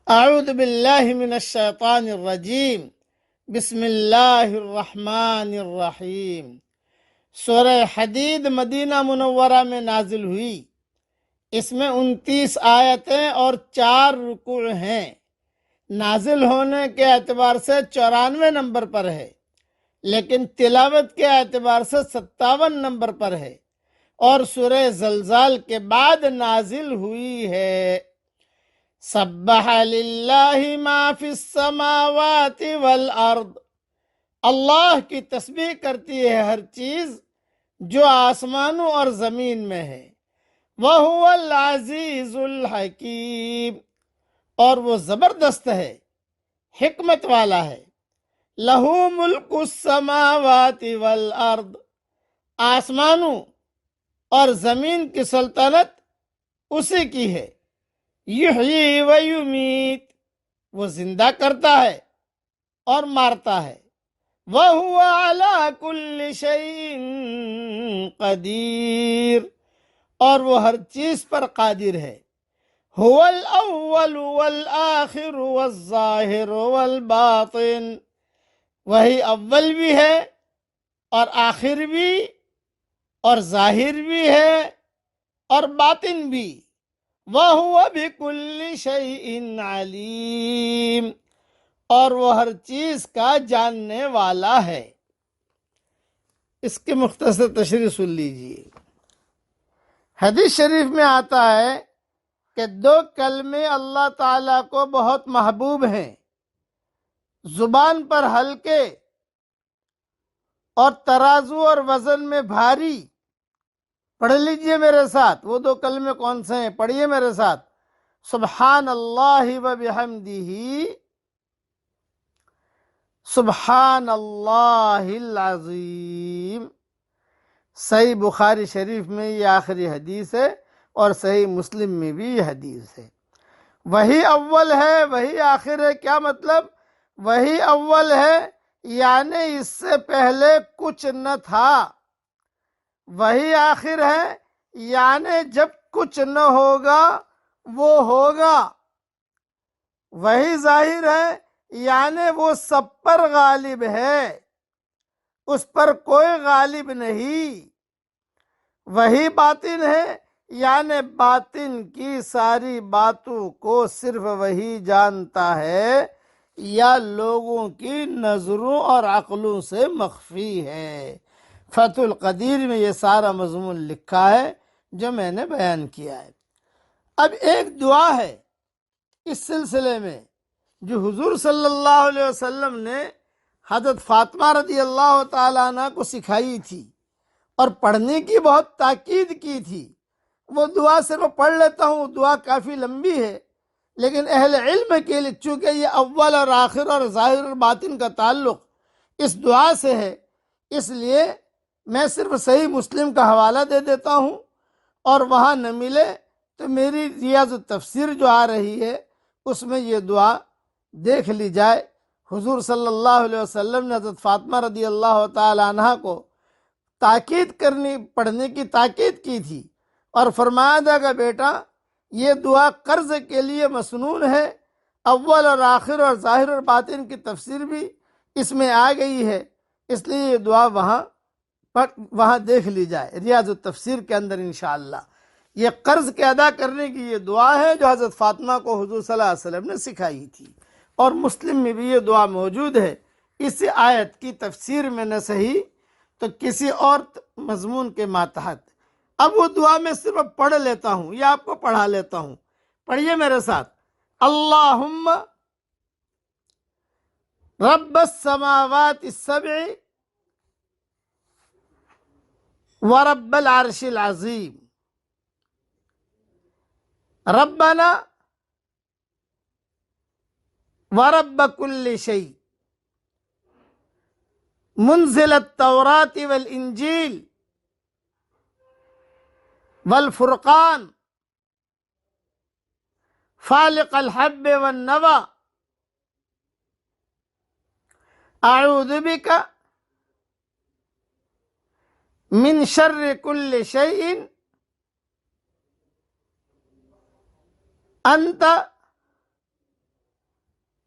اعوذ باللہ من الشیطان الرجیم بسم اللہ الرحمن الرحیم۔ سورہ حدید مدینہ منورہ میں نازل ہوئی۔ اس میں 29 آیتیں اور 4 رکوع ہیں۔ نازل ہونے کے اعتبار سے 94 نمبر پر ہے، لیکن تلاوت کے اعتبار سے 57 نمبر پر ہے، اور سورہ زلزال کے بعد نازل ہوئی ہے۔ سبح للہ ما فی السماوات والارض، اللہ کی تسبیح کرتی ہے ہر چیز جو آسمانوں اور زمین میں ہے۔ وَهُوَ الْعَزِيزُ الْحَكِيمُ، اور وہ زبردست ہے، حکمت والا ہے۔ لَهُ مُلْكُ السَّمَاوَاتِ وَالْأَرْضِ، آسمانوں اور زمین کی سلطنت اسی کی ہے۔ یحیی و یمیت، وہ زندہ کرتا ہے اور مارتا ہے۔ وَهُوَ عَلَى كُلِّ شَيْءٍ قَدِيرٌ، اور وہ ہر چیز پر قادر ہے۔ هُوَ الْأَوَّلُ وَالْآخِرُ وَالظَّاهِرُ وَالْبَاطِنُ، وہی اول بھی ہے اور آخر بھی اور ظاہر بھی ہے اور باطن بھی۔ وَهُوَ بِكُلِّ شَيْءٍ عَلِيمٌ، اور وہ ہر چیز کا جاننے والا ہے۔ اس کی مختصر تشریح سن لیجیے۔ حدیث شریف میں آتا ہے کہ 2 کلمے اللہ تعالیٰ کو بہت محبوب ہیں، زبان پر ہلکے اور ترازو اور وزن میں بھاری۔ پڑھ لیجئے میرے ساتھ، وہ 2 کلمے کون سے ہیں؟ پڑھیے میرے ساتھ۔ سبحان اللہ و بحمدہ، سبحان اللہ العظیم۔ صحیح بخاری شریف میں یہ آخری حدیث ہے، اور صحیح مسلم میں بھی یہ حدیث ہے۔ وہی اول ہے وہی آخر ہے، کیا مطلب؟ وہی اول ہے یعنی اس سے پہلے کچھ نہ تھا۔ وہی آخر ہے یعنی جب کچھ نہ ہوگا وہ ہوگا۔ وہی ظاہر ہے یعنی وہ سب پر غالب ہے، اس پر کوئی غالب نہیں۔ وہی باطن ہے یعنی باطن کی ساری باتوں کو صرف وہی جانتا ہے، یا لوگوں کی نظروں اور عقلوں سے مخفی ہے۔ فتح القدیر میں یہ سارا مضمون لکھا ہے جو میں نے بیان کیا ہے۔ اب ایک دعا ہے اس سلسلے میں جو حضور صلی اللہ علیہ وسلم نے حضرت فاطمہ رضی اللہ تعالیٰ عنہ کو سکھائی تھی اور پڑھنے کی بہت تاکید کی تھی۔ وہ دعا صرف پڑھ لیتا ہوں، دعا کافی لمبی ہے، لیکن اہل علم کے لیے چونکہ یہ اول اور آخر اور ظاہر اور باطن کا تعلق اس دعا سے ہے، اس لیے میں صرف صحیح مسلم کا حوالہ دے دیتا ہوں، اور وہاں نہ ملے تو میری ریاض التفسیر جو آ رہی ہے اس میں یہ دعا دیکھ لی جائے۔ حضور صلی اللہ علیہ وسلم نے حضرت فاطمہ رضی اللہ تعالی عنہ کو پڑھنے کی تاکید کی تھی، اور فرمایا تھا کہ بیٹا یہ دعا قرض کے لیے مسنون ہے، اول اور آخر اور ظاہر اور باطن کی تفسیر بھی اس میں آ گئی ہے، اس لیے یہ دعا وہاں دیکھ لی جائے ریاض التفسیر کے اندر انشاءاللہ۔ یہ قرض کے ادا کرنے کی یہ دعا ہے جو حضرت فاطمہ کو حضور صلی اللہ علیہ وسلم نے سکھائی تھی، اور مسلم میں بھی یہ دعا موجود ہے۔ اس آیت کی تفسیر میں نہ صحیح تو کسی اور مضمون کے ماتحت۔ اب وہ دعا میں صرف پڑھ لیتا ہوں یا آپ کو پڑھا لیتا ہوں، پڑھیے میرے ساتھ۔ اللہم رب السماوات السبع ورب العرش العظیم، ربنا ورب كل شيء منزل التوراة والإنجيل والفرقان فالق الحب والنوى، أعوذ بك من شر كل شيء أنت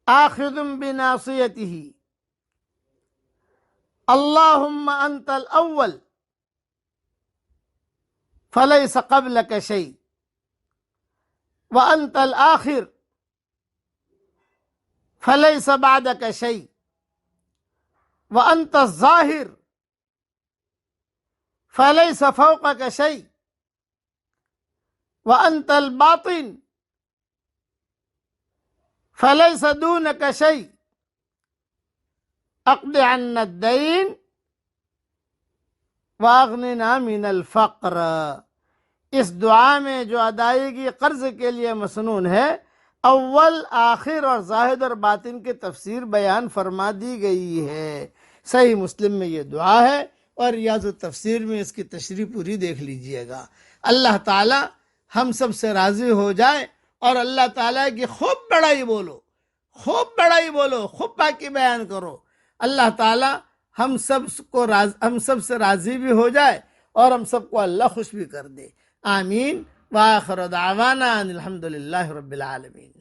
آخذ بناصیتہ اللہم انت الاول فلیس قبلک شیء وانت الآخر فلیس بعدک شیء وانت الظاہر فلیس فوقک شیء وانت الباطن فلیس دونک شیء اقض عنا الدین واغننا من الفقر۔ اس دعا میں جو ادائیگی قرض کے لیے مسنون ہے، اول، آخر اور ظاہر اور باطن کی تفسیر بیان فرما دی گئی ہے۔ صحیح مسلم میں یہ دعا ہے، اور ریاض التفسیر میں اس کی تشریح پوری دیکھ لیجئے گا۔ اللہ تعالی ہم سب سے راضی ہو جائے، اور اللہ تعالیٰ کی خوب بڑائی بولو، خوب بڑائی بولو، خوب پاکی بیان کرو۔ اللہ تعالیٰ ہم سب سے راضی بھی ہو جائے، اور ہم سب کو اللہ خوش بھی کر دے۔ آمین۔ وآخر دعوانا ان الحمد للہ رب العالمین۔